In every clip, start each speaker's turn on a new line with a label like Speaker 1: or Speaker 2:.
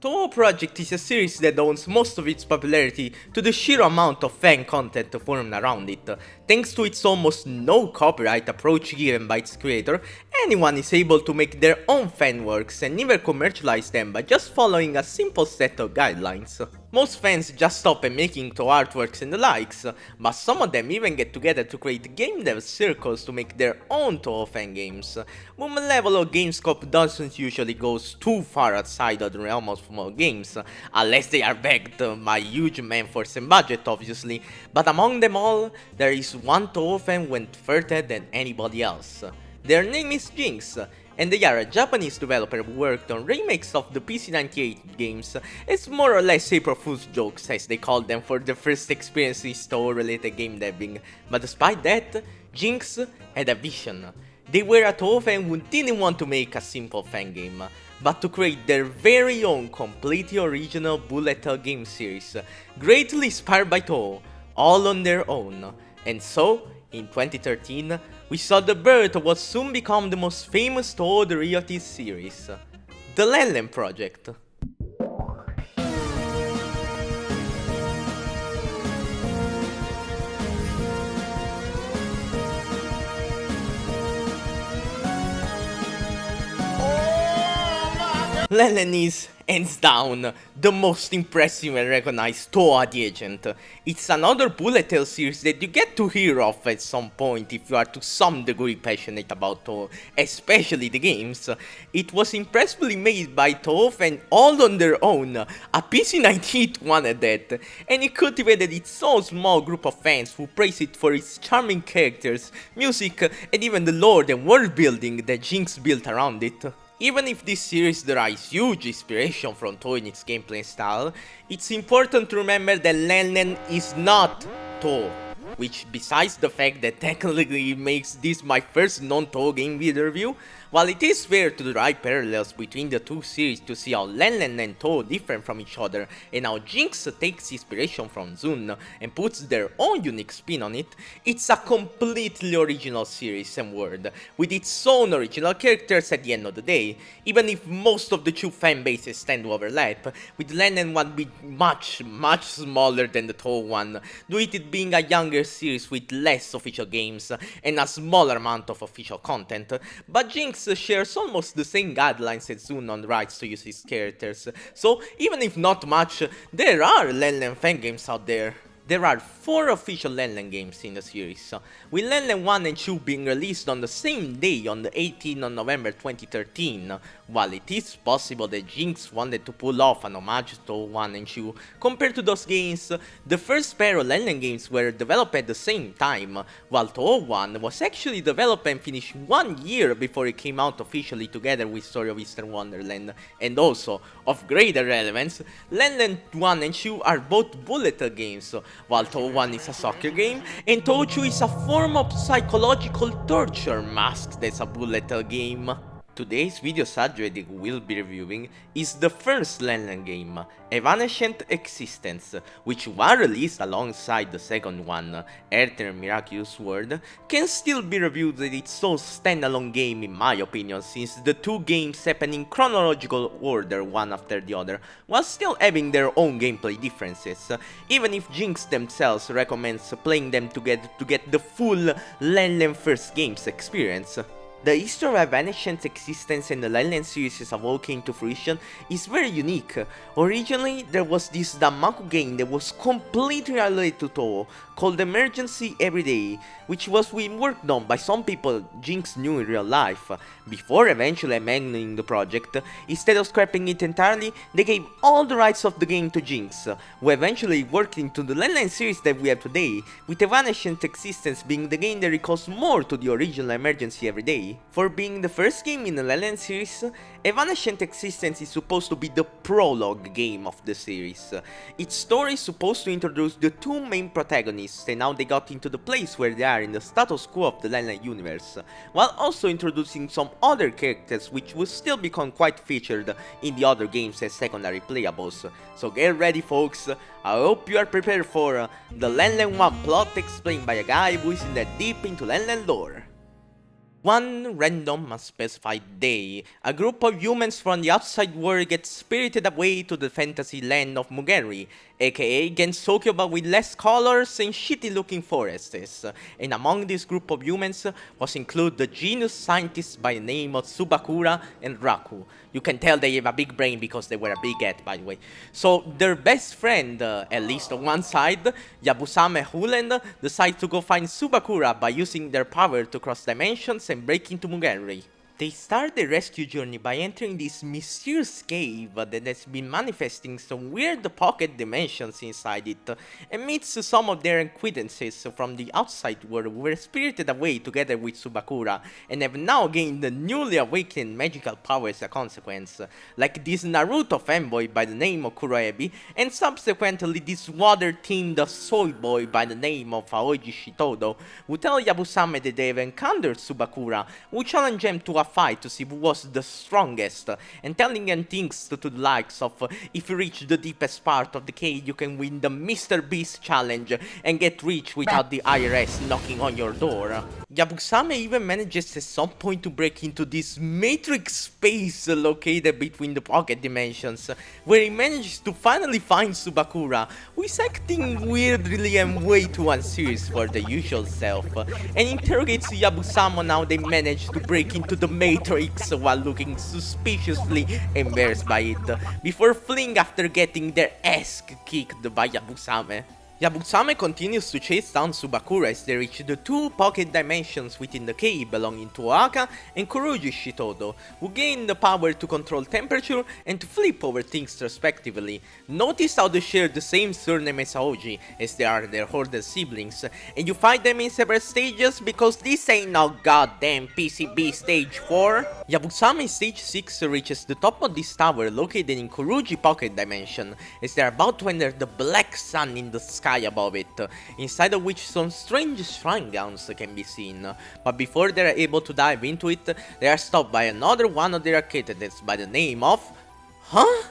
Speaker 1: Touhou Project is a series that owes most of its popularity to the sheer amount of fan content formed around it. Thanks to its almost no copyright approach given by its creator, anyone is able to make their own fan works and even commercialize them by just following a simple set of guidelines. Most fans just stop at making Touhou artworks and the likes, but some of them even get together to create game dev circles to make their own Touhou fan games. But my level of game scope doesn't usually go too far outside of the realm of small games, unless they are backed by huge man-force and budget obviously, but among them all, there is one Touhou fan who went further than anybody else. Their name is Jinx, and they are a Japanese developer who worked on remakes of the PC-98 games as more or less April Fool's jokes as they called them for their first experience in Touhou-related game debbing, but despite that, Jinx had a vision. They were a Touhou fan who didn't want to make a simple fan game, but to create their very own completely original bullet hell game series, greatly inspired by Touhou, all on their own. And so, in 2013, we saw the birth of what soon became the most famous Touhou derivative series, the Len'en project. Len'en is, hands down, the most impressive and recognized Touhou agent. It's another bullet hell series that you get to hear of at some point if you are to some degree passionate about Touhou, especially the games. It was impressively made by Touhou fans all on their own, a PC-98 one at that, and it cultivated its own small group of fans who praise it for its charming characters, music, and even the lore and world building that Jinx built around it. Even if this series derives huge inspiration from Touhou in its gameplay style, it's important to remember that Len'en is not Touhou, which besides the fact that technically makes this my first non-Touhou game video review, while it is fair to derive parallels between the two series to see how Len'en and Touhou differ from each other and how Jinx takes inspiration from Zun and puts their own unique spin on it, it's a completely original series and world, with its own original characters at the end of the day, even if most of the two fan bases tend to overlap, with Len'en one being much smaller than the Touhou one, due to it being a younger series with less official games and a smaller amount of official content, but Jinx shares almost the same guidelines as Zun on the rights to use his characters, so even if not much, there are Len'en fan games out there. There are 4 official Len'en games in the series, with Len'en 1 and 2 being released on the same day on the 18th of November 2013, while it is possible that Jinx wanted to pull off an homage to 1 and 2, compared to those games, the first pair of Len'en games were developed at the same time, while Touhou 1 was actually developed and finished 1 year before it came out officially together with Story of Eastern Wonderland, and also, of greater relevance, Len'en 1 and 2 are both bullet hell games, while Touhou 1 is a soccer game, and Touhou 2 is a form of psychological torture masked as a bullet hell game. Today's video subject that we will be reviewing is the first Len'en game, Evanescent Existence, which while released alongside the second one, Earth's Miraculous World, can still be reviewed as its own standalone game in my opinion, since the two games happen in chronological order one after the other, while still having their own gameplay differences, even if Jinx themselves recommends playing them together to get the full Len'en first games experience. The history of Evanescent Existence and the Len'en series' evolving into fruition is very unique. Originally, there was this Danmaku game that was completely related to Touhou, called Emergency Everyday, which was being worked on by some people Jinx knew in real life. Before eventually abandoning the project, instead of scrapping it entirely, they gave all the rights of the game to Jinx, who eventually worked into the Len'en series that we have today, with Evanescent Existence being the game that recalls more to the original Emergency Everyday. For being the first game in the Len'en series, Evanescent Existence is supposed to be the prologue game of the series. Its story is supposed to introduce the two main protagonists and how they got into the place where they are in the status quo of the Len'en universe, while also introducing some other characters which will still become quite featured in the other games as secondary playables. So get ready folks, I hope you are prepared for the Len'en 1 plot explained by a guy who isn't that deep into Len'en lore. One random unspecified day, a group of humans from the outside world get spirited away to the fantasy land of Mugeri, aka Gensokyo but with less colors and shitty looking forests. And among this group of humans was included the genius scientists by the name of Tsubakura and Raku. You can tell they have a big brain because they were a big head, by the way. So their best friend, at least on one side, Yabusame and Hulen, decide to go find Tsubakura by using their power to cross dimensions and break into Mugeri. They start the rescue journey by entering this mysterious cave that has been manifesting some weird pocket dimensions inside it, and meets some of their acquaintances from the outside world who were spirited away together with Tsubakura, and have now gained newly awakened magical powers as a consequence, like this Naruto fanboy by the name of Kuroebi, and subsequently this water-themed soy boy by the name of Aoji Shitodo, who tell Yabusame that they have encountered Tsubakura, who challenge him to a fight to see who was the strongest, and telling him things to the likes of if you reach the deepest part of the cave you can win the Mr. Beast challenge and get rich without the IRS knocking on your door. Yabusame even manages at some point to break into this matrix space located between the pocket dimensions, where he manages to finally find Tsubakura, who is acting weirdly and way too unserious for the usual self, and interrogates Yabusame on how they managed to break into the Matrix while looking suspiciously embarrassed by it, before fleeing after getting their ass kicked by Yabusame. Yabusame continues to chase down Tsubakura as they reach the two pocket dimensions within the cave belonging to Aka and Kuroji Shitodo, who gain the power to control temperature and to flip over things respectively. Notice how they share the same surname as Aoji, as they are their older siblings, and you find them in separate stages because this ain't no goddamn PCB stage 4. Yabusame stage 6 reaches the top of this tower located in Kuroji pocket dimension, as they are about to enter the black sun in the sky above it, inside of which some strange shrine grounds can be seen. But before they are able to dive into it, they are stopped by another one of their acquaintances by the name of... Huh?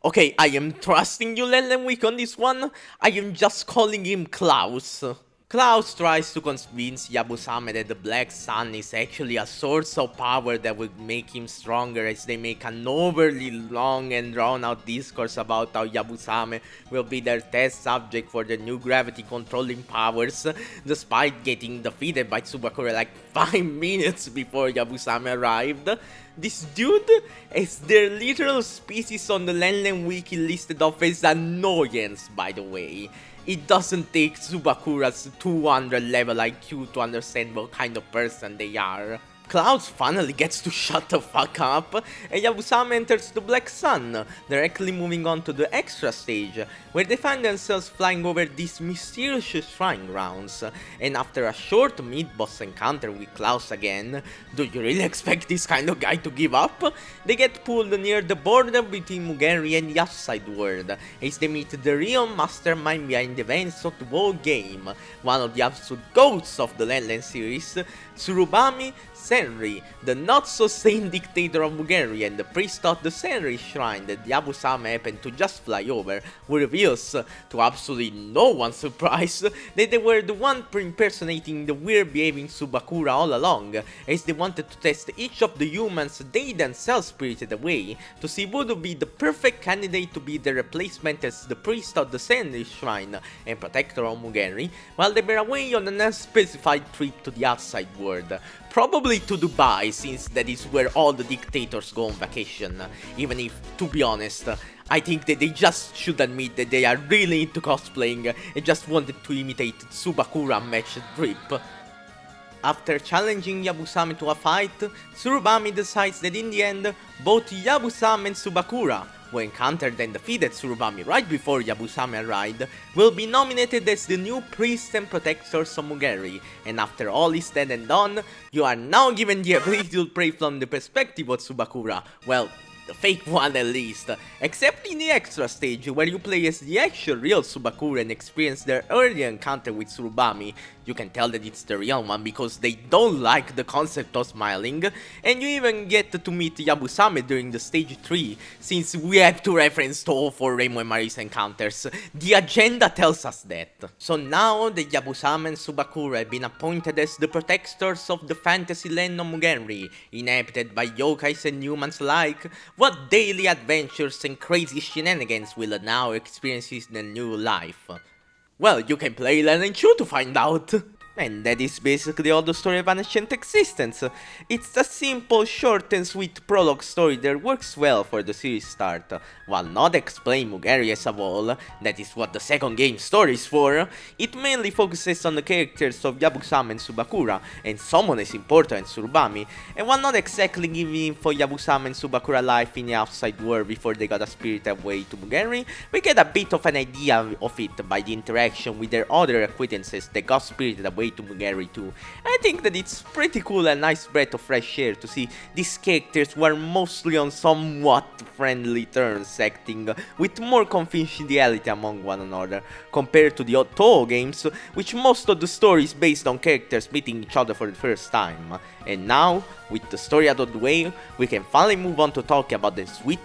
Speaker 1: Okay, I am trusting you, Len'en, on this one. I am just calling him Klaus. Klaus tries to convince Yabusame that the Black Sun is actually a source of power that would make him stronger, as they make an overly long and drawn out discourse about how Yabusame will be their test subject for their new gravity controlling powers, despite getting defeated by Tsubakura like 5 minutes before Yabusame arrived. This dude is their literal species on the Len'en wiki listed off as annoyance, by the way. It doesn't take Tsubakura's 200 level IQ to understand what kind of person they are. Klaus finally gets to shut the fuck up, and Yabusame enters the Black Sun, directly moving on to the extra stage, where they find themselves flying over these mysterious shrine grounds. And after a short mid-boss encounter with Klaus again, do you really expect this kind of guy to give up? They get pulled near the border between Mugeri and the outside world, as they meet the real mastermind behind the events of the whole game, one of the absolute ghosts of the Len'en series, Tsurubami Senri, the not-so-sane dictator of Mugeri and the priest of the Senri shrine that Yabusame happened to just fly over, who reveals, to absolutely no one's surprise, that they were the one impersonating the weird-behaving Tsubakura all along, as they wanted to test each of the humans they themselves spirited away, to see who would be the perfect candidate to be the replacement as the priest of the Senri shrine and protector of Mugeri, while they were away on an unspecified trip to the outside world. Probably to Dubai, since that is where all the dictators go on vacation, even if, to be honest, I think that they just should admit that they are really into cosplaying and just wanted to imitate Tsubakura match drip. After challenging Yabusame to a fight, Tsurubami decides that in the end, both Yabusame and Tsubakura, who encountered and defeated Tsurubami right before Yabusame arrived, will be nominated as the new priests and protectors of Mugeri, and after all is said and done, you are now given the ability to pray from the perspective of Tsubakura, well, the fake one at least, except in the extra stage where you play as the actual real Subakura and experience their early encounter with Tsurubami. You can tell that it's the real one because they don't like the concept of smiling, and you even get to meet Yabusame during the stage 3, since we have to reference Touhou for Reimu and Mari's encounters. The agenda tells us that. So now the Yabusame and Subakura have been appointed as the protectors of the fantasy land of Mugenri, inhabited by yokais and humans alike. What daily adventures and crazy shenanigans will now experience in the new life? Well, you can play Len'en to find out. And that is basically all the story of Evanescent Existence. It's a simple, short and sweet prologue story that works well for the series start. While not explain Mugenri as a whole, that is what the second game story is for, it mainly focuses on the characters of Yabusame and Subakura, and someone as important as Tsurubami, and while not exactly giving info Yabusame and Subakura life in the outside world before they got a spirited away to Mugenri, we get a bit of an idea of it by the interaction with their other acquaintances that got spirited away to Mugenri too. I think that it's pretty cool and nice breath of fresh air to see these characters who are mostly on somewhat friendly terms acting with more confidentiality among one another, compared to the Touhou games, which most of the story is based on characters meeting each other for the first time. And now, with the story out of the way, we can finally move on to talk about the sweet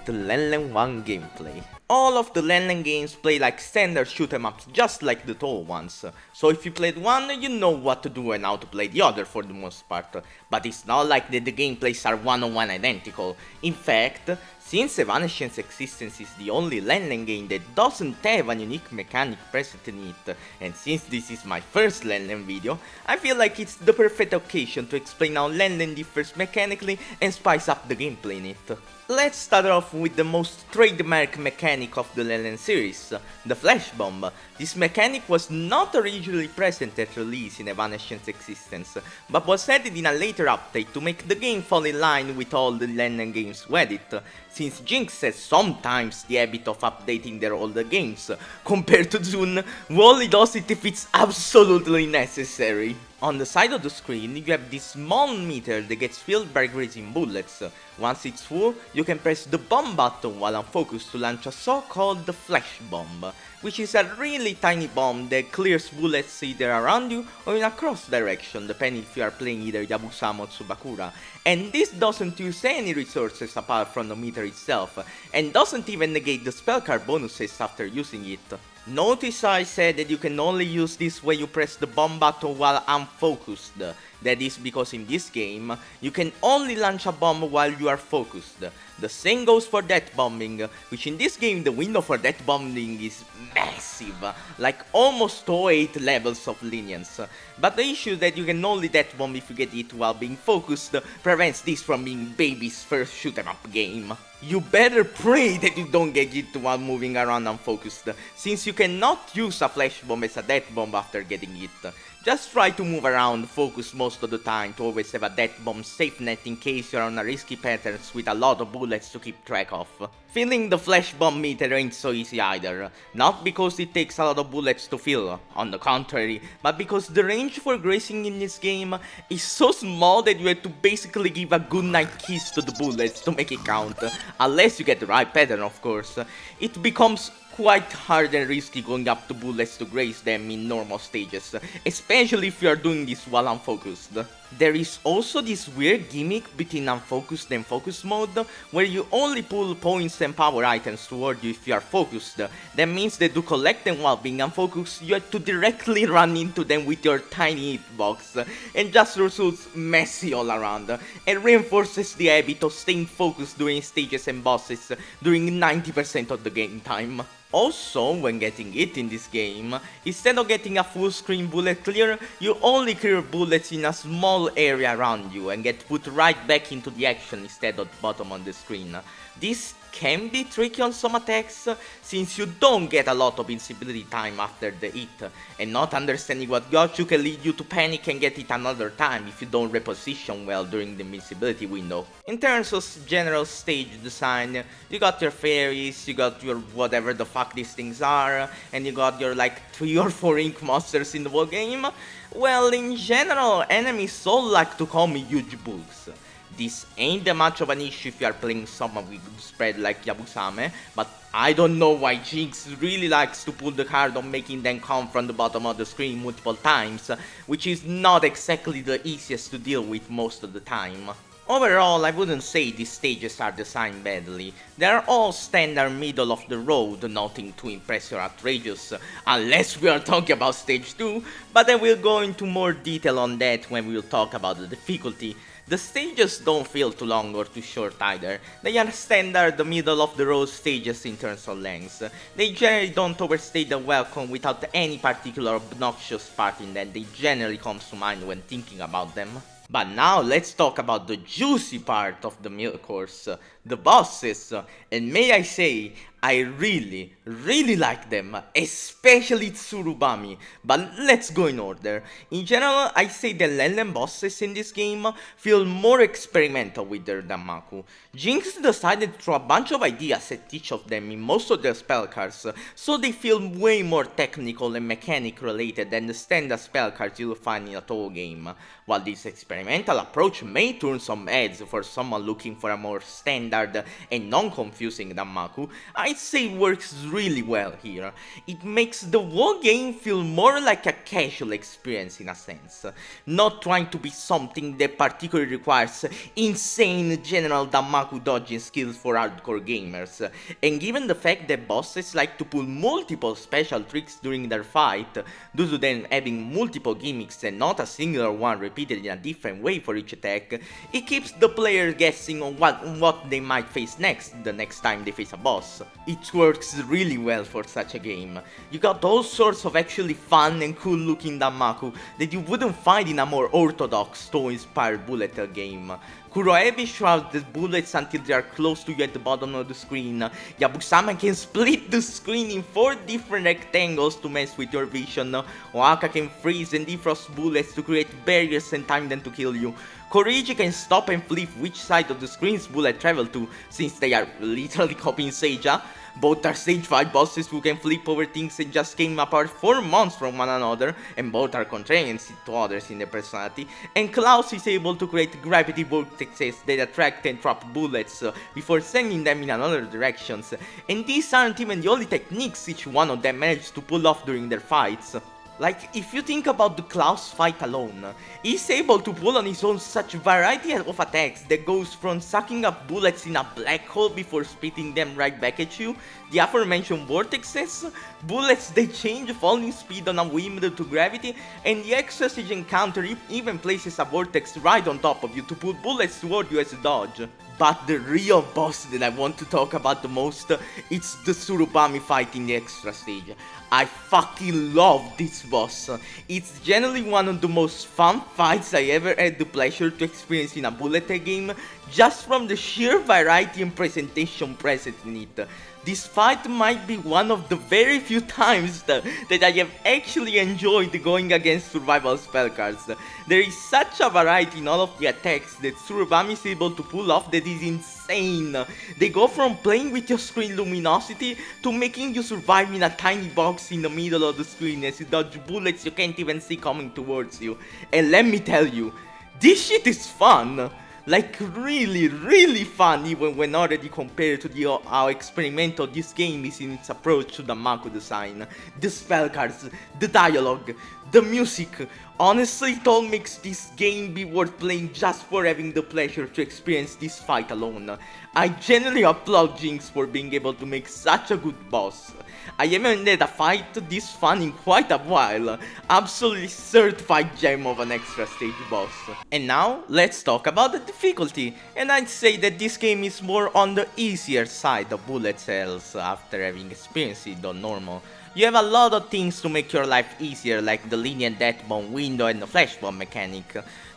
Speaker 1: Len'en 1 gameplay. All of the Len'en games play like standard shoot 'em ups, just like the Touhou ones, so if you played one, you know what to do and how to play the other for the most part, but it's not like that the gameplays are one-on-one identical. In fact, since Evanescent Existence is the only Len'en game that doesn't have a unique mechanic present in it, and since this is my first Len'en video, I feel like it's the perfect occasion to explain how Len'en differs mechanically and spice up the gameplay in it. Let's start off with the most trademark mechanic of the Len'en series, the Flash Bomb. This mechanic was not originally present at release in Evanescent Existence, but was added in a later update to make the game fall in line with all the Len'en games with it, since Jinx has sometimes the habit of updating their older games, compared to Jun, who only does it if it's absolutely necessary. On the side of the screen, you have this small meter that gets filled by grazing bullets. Once it's full, you can press the bomb button while unfocused to launch a so-called Flash Bomb, which is a really tiny bomb that clears bullets either around you or in a cross direction, depending if you are playing either Yabusame or Subakura. And this doesn't use any resources apart from the meter itself, and doesn't even negate the spell card bonuses after using it. Notice I said that you can only use this when you press the bomb button while unfocused. That is because in this game, you can only launch a bomb while you are focused. The same goes for death bombing, which in this game the window for death bombing is massive, like almost 08 levels of lenience. But the issue is that you can only death bomb if you get it while being focused prevents this from being baby's first shoot 'em up game. You better pray that you don't get it while moving around unfocused, since you cannot use a flash bomb as a death bomb after getting it. Just try to move around focused most of the time to always have a death bomb safe net in case you're on a risky patterns with a lot of bullets to keep track of. Filling the flash bomb meter ain't so easy either, not because it takes a lot of bullets to fill, on the contrary, but because the range for grazing in this game is so small that you have to basically give a goodnight kiss to the bullets to make it count, unless you get the right pattern of course. It becomes quite hard and risky going up to bullets to graze them in normal stages, especially if you are doing this while unfocused. There is also this weird gimmick between unfocused and focused mode, where you only pull points and power items toward you if you are focused. That means that to collect them while being unfocused, you have to directly run into them with your tiny hitbox, and just results messy all around, and reinforces the habit of staying focused during stages and bosses during 90% of the game time. Also, when getting hit in this game, instead of getting a full screen bullet clear, you only clear bullets in a small area around you and get put right back into the action instead of the bottom on the screen. This can be tricky on some attacks, since you don't get a lot of invincibility time after the hit, and not understanding what got you can lead you to panic and get it another time if you don't reposition well during the invincibility window. In terms of general stage design, you got your fairies, you got your whatever the fuck these things are, and you got your like 3 or 4 ink monsters in the whole game. Well, in general, enemies all like to call me huge bugs. This ain't that much of an issue if you are playing someone with good spread like Yabusame, but I don't know why Jinx really likes to pull the card on making them come from the bottom of the screen multiple times, which is not exactly the easiest to deal with most of the time. Overall, I wouldn't say these stages are designed badly. They are all standard middle of the road, nothing too impressive or outrageous, unless we are talking about stage 2, but I will go into more detail on that when we will talk about the difficulty. The stages don't feel too long or too short either. They are standard middle of the road stages in terms of length. They generally don't overstay the welcome without any particular obnoxious part in that they generally comes to mind when thinking about them. But now let's talk about the juicy part of the middle course, the bosses, and may I say, I really like them, especially Tsurubami, but let's go in order. In general, I say the Len'en bosses in this game feel more experimental with their Danmaku. Jinx decided to throw a bunch of ideas at each of them in most of their spell cards, so they feel way more technical and mechanic related than the standard spell cards you'll find in a Touhou game. While this experimental approach may turn some heads for someone looking for a more standard and non-confusing Danmaku, I'd say it works really well here. It makes the whole game feel more like a casual experience in a sense, not trying to be something that particularly requires insane general Danmaku dodging skills for hardcore gamers, and given the fact that bosses like to pull multiple special tricks during their fight, due to them having multiple gimmicks and not a singular one repeated in a different way for each attack, it keeps the player guessing on what they might face the next time they face a boss. It works really well for such a game. You got all sorts of actually fun and cool looking Danmaku that you wouldn't find in a more orthodox Touhou-inspired bullet hell game. Kuroebi shrouds the bullets until they are close to you at the bottom of the screen. Yabusama can split the screen in 4 different rectangles to mess with your vision. Oaka can freeze and defrost bullets to create barriers and time them to kill you. Koriji can stop and flip which side of the screen's bullet travel to, since they are literally copying Seija. Both are stage 5 bosses who can flip over things and just came apart 4 months from one another, and both are contrarian to others in their personality, and Klaus is able to create gravity vortexes that attract and trap bullets before sending them in another directions, and these aren't even the only techniques each one of them manages to pull off during their fights. Like, if you think about the Klaus fight alone, he's able to pull on his own such variety of attacks that goes from sucking up bullets in a black hole before spitting them right back at you, the aforementioned vortexes, bullets that change falling speed on a whim due to gravity, and the extra siege encounter even places a vortex right on top of you to pull bullets toward you as a dodge. But the real boss that I want to talk about the most, it's the Tsurubami fight in the extra stage. I fucking love this boss. It's generally one of the most fun fights I ever had the pleasure to experience in a bullet hell game, just from the sheer variety and presentation present in it. This fight might be one of the very few times that I have actually enjoyed going against survival spell cards. There is such a variety in all of the attacks that Tsurubami is able to pull off that is insane. They go from playing with your screen luminosity to making you survive in a tiny box in the middle of the screen as you dodge bullets you can't even see coming towards you. And let me tell you, this shit is fun. Like, really fun, even when already compared to how experimental this game is in its approach to the Danmaku design, the spell cards, the dialogue, the music. Honestly, it all makes this game be worth playing just for having the pleasure to experience this fight alone. I genuinely applaud Jinx for being able to make such a good boss. I haven't had a fight this fun in quite a while. Absolutely certified gem of an extra stage boss. And now, let's talk about the difficulty. And I'd say that this game is more on the easier side of bullet hells after having experienced it on normal. You have a lot of things to make your life easier, like the lenient death bomb window and the flash bomb mechanic.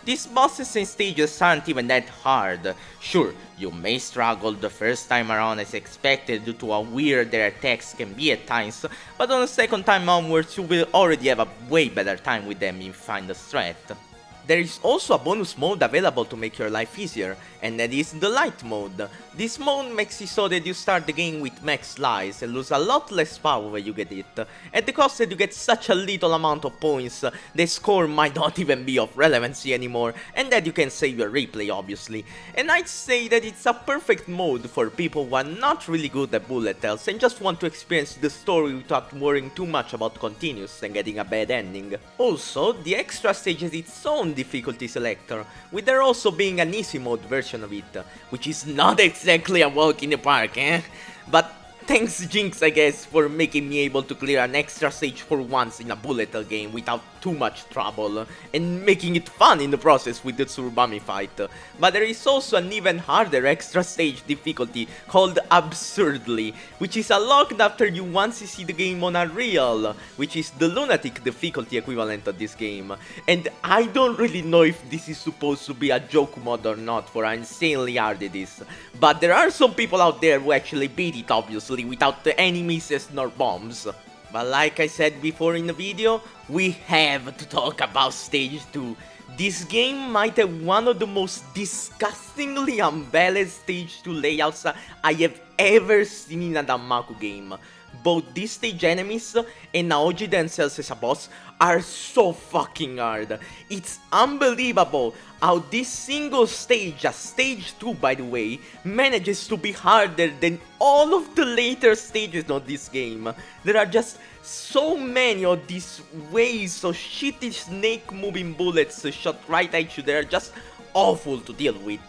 Speaker 1: These bosses and stages aren't even that hard. Sure, you may struggle the first time around as expected due to how weird their attacks can be at times, but on the second time onwards you will already have a way better time with them if you find the strat. There is also a bonus mode available to make your life easier, and that is the light mode. This mode makes it so that you start the game with max lives and lose a lot less power when you get it, at the cost that you get such a little amount of points, the score might not even be of relevancy anymore, and that you can save your replay obviously. And I'd say that it's a perfect mode for people who are not really good at bullet hells and just want to experience the story without worrying too much about continues and getting a bad ending. Also, the extra stage has its own difficulty selector, with there also being an easy mode version of it, which is not exactly a walk in the park, But thanks Jinx, I guess, for making me able to clear an extra stage for once in a bullet hell game without too much trouble, and making it fun in the process with the Tsurubami fight. But there is also an even harder extra stage difficulty called Absurdly, which is unlocked after you once see the game on a real, which is the lunatic difficulty equivalent of this game. And I don't really know if this is supposed to be a joke mod or not for how insanely hard it is, but there are some people out there who actually beat it obviously without any misses nor bombs. But like I said before in the video, we have to talk about stage 2. This game might have one of the most disgustingly unbalanced stage 2 layouts I have ever seen in a Danmaku game. Both these stage enemies and Naoji themselves as a boss are so fucking hard. It's unbelievable how this single stage, a stage 2 by the way, manages to be harder than all of the later stages of this game. There are just so many of these waves of shitty snake moving bullets shot right at you that are just awful to deal with,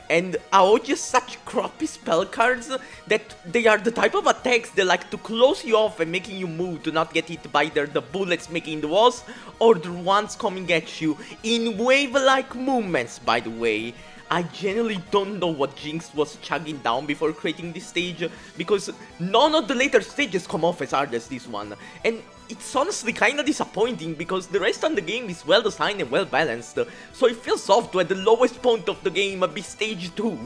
Speaker 1: and Aoji has such crappy spell cards that they are the type of attacks that like to close you off and making you move to not get hit by either the bullets making the walls or the ones coming at you in wave-like movements, by the way. I genuinely don't know what Jinx was chugging down before creating this stage, because none of the later stages come off as hard as this one, and it's honestly kinda disappointing because the rest of the game is well designed and well balanced, so it feels off to at the lowest point of the game be stage 2.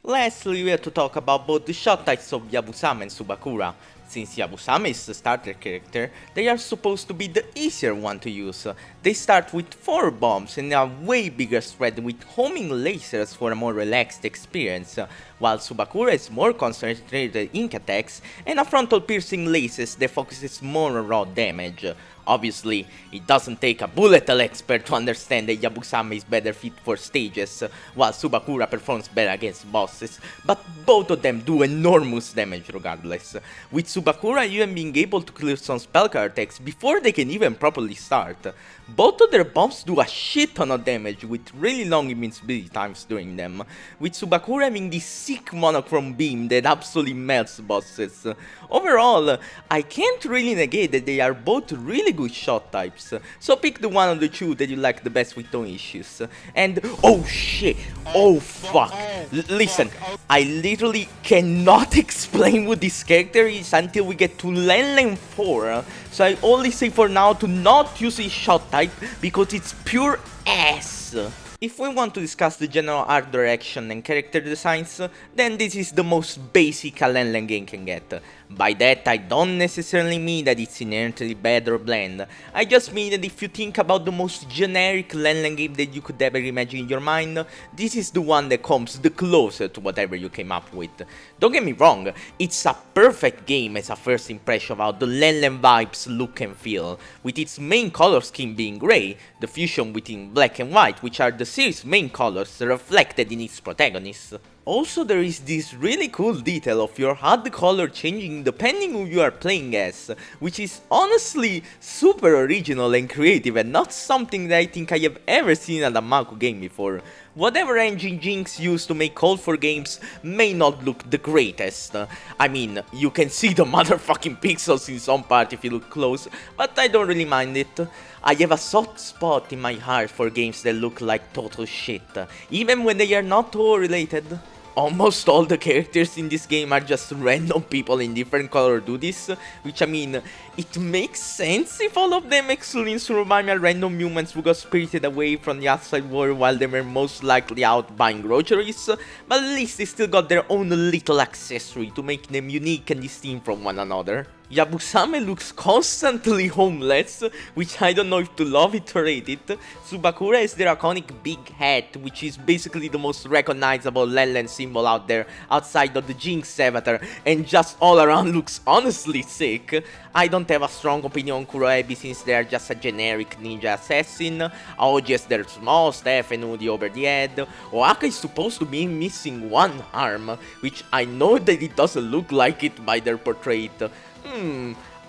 Speaker 1: Lastly, we have to talk about both the shot types of Yabusame and Subakura. Since Yabusame is the starter character, they are supposed to be the easier one to use. They start with 4 bombs and a way bigger spread with homing lasers for a more relaxed experience, while Subakura is more concentrated ink attacks and a frontal piercing lasers that focuses more on raw damage. Obviously, it doesn't take a bullet hell expert to understand that Yabusame is better fit for stages, while Subakura performs better against bosses, but both of them do enormous damage regardless, with Subakura even being able to clear some spell card attacks before they can even properly start. Both of their bombs do a shit ton of damage with really long invincibility times during them, with Subakura having this sick monochrome beam that absolutely melts bosses. Overall, I can't really negate that they are both really good shot types, so pick the one of the two that you like the best with no issues. And oh shit, oh fuck, listen, I literally cannot explain what this character is until we get to Len'en 4, so I only say for now to not use his shot type because it's pure ass. If we want to discuss the general art direction and character designs, then this is the most basic a Len'en game can get. By that I don't necessarily mean that it's inherently bad or bland, I just mean that if you think about the most generic Len'en game that you could ever imagine in your mind, this is the one that comes the closer to whatever you came up with. Don't get me wrong, it's a perfect game as a first impression of how the Len'en vibes look and feel, with its main color scheme being grey, the fusion between black and white, which are the series' main colors reflected in its protagonists. Also, there is this really cool detail of your HUD color changing depending who you are playing as, which is honestly super original and creative and not something that I think I have ever seen in a Danmaku game before. Whatever engine Jinx used to make Call for games may not look the greatest. I mean, you can see the motherfucking pixels in some part if you look close, but I don't really mind it. I have a soft spot in my heart for games that look like total shit, even when they are not Touhou related. Almost all the characters in this game are just random people in different color do this, which I mean, it makes sense if all of them excluding Tsurubami are random humans who got spirited away from the outside world while they were most likely out buying groceries, but at least they still got their own little accessory to make them unique and distinct from one another. Yabusame looks constantly homeless, which I don't know if to love it or hate it. Tsubakura is their iconic big hat, which is basically the most recognizable Len'en symbol out there, outside of the Jinx avatar, and just all around looks honestly sick. I don't have a strong opinion on Kuroebi since they are just a generic ninja assassin, Aoji has their small staff and hoodie over the head, Oaka is supposed to be missing one arm, which I know that it doesn't look like it by their portrait.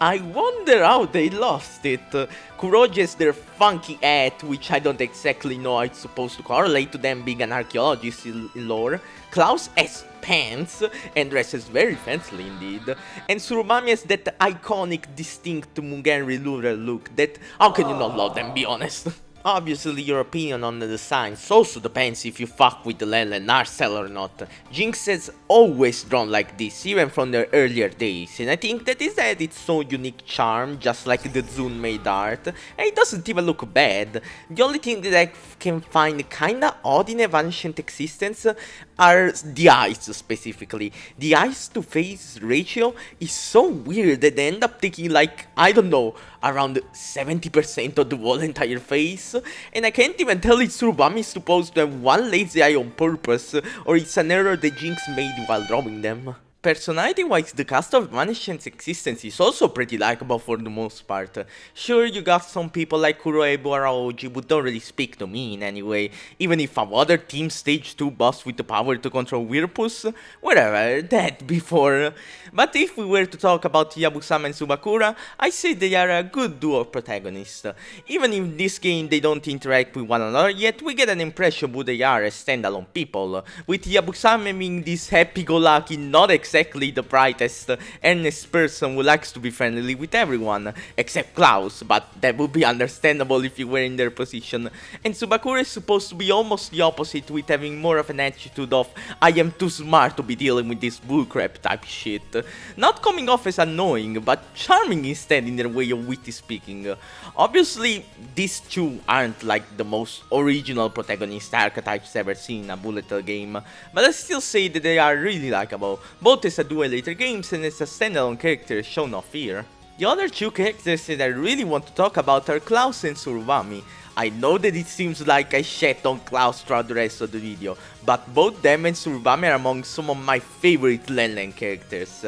Speaker 1: I wonder how they lost it. Kuroji has their funky hat, which I don't exactly know how it's supposed to correlate to them being an archaeologist in lore. Klaus has pants and dresses very fancily indeed. And Tsurumami has that iconic, distinct Mugen Ruler look that, how can you not love them, be honest? Obviously, your opinion on the designs also depends if you fuck with the Len'en art style or not. Jinx has always drawn like this, even from their earlier days, and I think that this had its own unique charm, just like the Zun made art, and it doesn't even look bad. The only thing that I can find kinda odd in Evanescent Existence are the eyes specifically. The eyes to face ratio is so weird that they end up taking like, I don't know, around 70% of the whole entire face, and I can't even tell if Tsurubami is supposed to have one lazy eye on purpose, or it's an error the Jinx made while drawing them. Personality-wise, the cast of Evanescent Existence is also pretty likable for the most part. Sure, you got some people like Kuroebu or Aoji who don't really speak to me in any way, even if our other Team Stage 2 boss with the power to control Whirlpools, whatever, that before. But if we were to talk about Yabusame and Subakura, I say they are a good duo protagonists. Even if in this game they don't interact with one another yet, we get an impression who they are as standalone people, with Yabusame being this happy-go-lucky, not exactly the brightest, earnest person who likes to be friendly with everyone, except Klaus, but that would be understandable if you were in their position. And Subakura is supposed to be almost the opposite, with having more of an attitude of, I am too smart to be dealing with this bullcrap type shit. Not coming off as annoying, but charming instead in their way of witty speaking. Obviously, these two aren't like the most original protagonist archetypes ever seen in a bullet hell game, but I still say that they are really likable, both as a duo in later games and as a standalone character shown off here. The other two characters that I really want to talk about are Klaus and Tsurubami. I know that it seems like I shat on Klaus throughout the rest of the video, but both them and Tsurubami are among some of my favorite Len'en characters.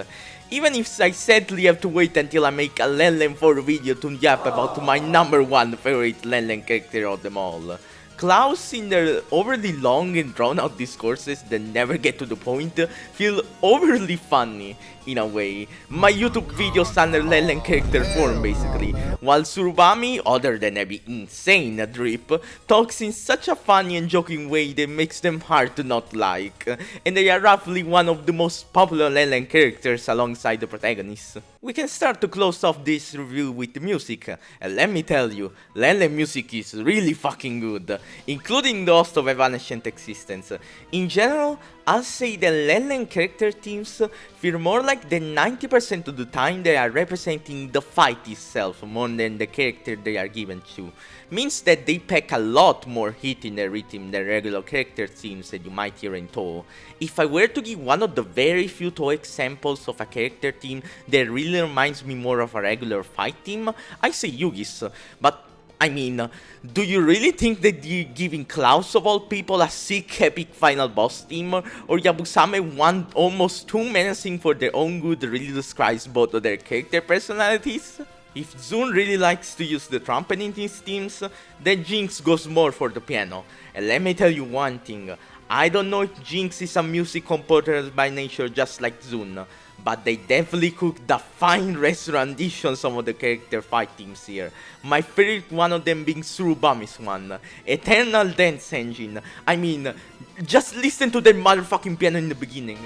Speaker 1: Even if I sadly have to wait until I make a Len'en 4 video to yap about my number one favorite Len'en character of them all. Klaus, in their overly long and drawn out discourses that never get to the point, feel overly funny, in a way. My YouTube videos under Len'en character form basically, while Tsurubami, other than having insane drip, talks in such a funny and joking way that makes them hard to not like, and they are roughly one of the most popular Len'en characters alongside the protagonists. We can start to close off this review with the music, and let me tell you, Len'en music is really fucking good, including the host of Evanescent Existence. In general, I'll say the Len'en character teams feel more like the 90% of the time they are representing the fight itself more than the character they are given to. Means that they pack a lot more heat in their rhythm than regular character teams that you might hear in Touhou. If I were to give one of the very few Touhou examples of a character team that really reminds me more of a regular fight team, I say Yugi's, but I mean, do you really think that you're giving Klaus of all people a sick epic final boss team, or Yabusame one almost too menacing for their own good really describes both of their character personalities? If Zun really likes to use the trumpet in his teams, then Jinx goes more for the piano. And let me tell you one thing, I don't know if Jinx is a music composer by nature just like Zun, but they definitely cooked the fine restaurant dish on some of the character fight teams here. My favorite one of them being Tsurubami's one, Eternal Dance Engine. I mean, just listen to that motherfucking piano in the beginning.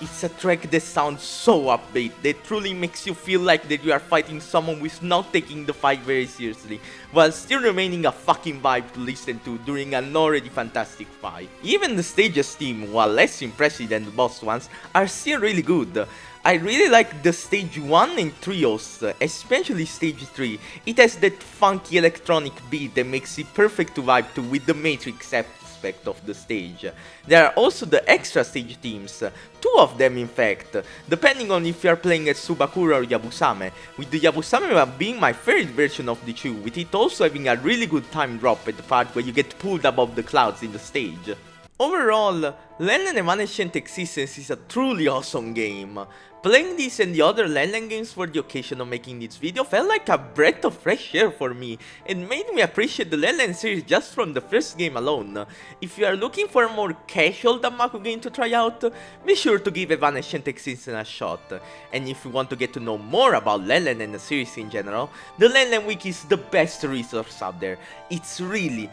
Speaker 1: It's It's a track that sounds so upbeat, that truly makes you feel like that you are fighting someone who is not taking the fight very seriously, while still remaining a fucking vibe to listen to during an already fantastic fight. Even the stages theme, while less impressive than the boss ones, are still really good. I really like the stage 1 and trios, especially stage 3. It has that funky electronic beat that makes it perfect to vibe to with the Matrix aspect of the stage. There are also the extra stage themes, 2 of them in fact, depending on if you are playing as Subakura or Yabusame, with the Yabusame one being my favorite version of the 2, with it also having a really good time drop at the part where you get pulled above the clouds in the stage. Overall, Len'en Evanescent Existence is a truly awesome game. Playing this and the other Len'en games for the occasion of making this video felt like a breath of fresh air for me, and made me appreciate the Len'en series just from the first game alone. If you are looking for a more casual Danmaku game to try out, be sure to give Evanescent Existence a shot. And if you want to get to know more about Len'en and the series in general, the Len'en Wiki is the best resource out there. It's really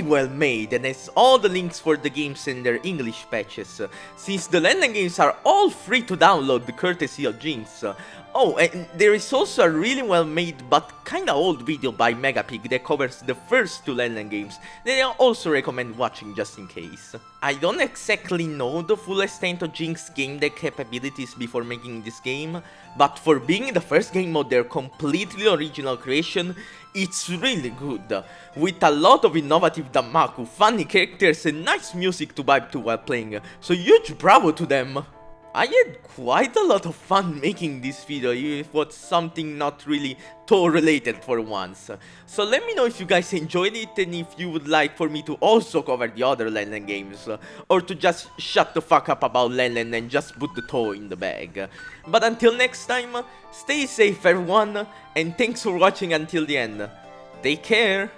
Speaker 1: well made and has all the links for the games and their English patches, since the Len'en games are all free to download courtesy of Jinx. Oh, and there is also a really well made but kinda old video by Megapig that covers the first 2 Len'en games that I also recommend watching just in case. I don't exactly know the full extent of Jinx's game deck capabilities before making this game, but for being the first game of their completely original creation, it's really good, with a lot of innovative Danmaku, funny characters and nice music to vibe to while playing, so huge bravo to them! I had quite a lot of fun making this video, even if it was something not really Touhou related for once. So let me know if you guys enjoyed it and if you would like for me to also cover the other Len'en games, or to just shut the fuck up about Len'en and just put the Touhou in the bag. But until next time, stay safe everyone, and thanks for watching until the end. Take care!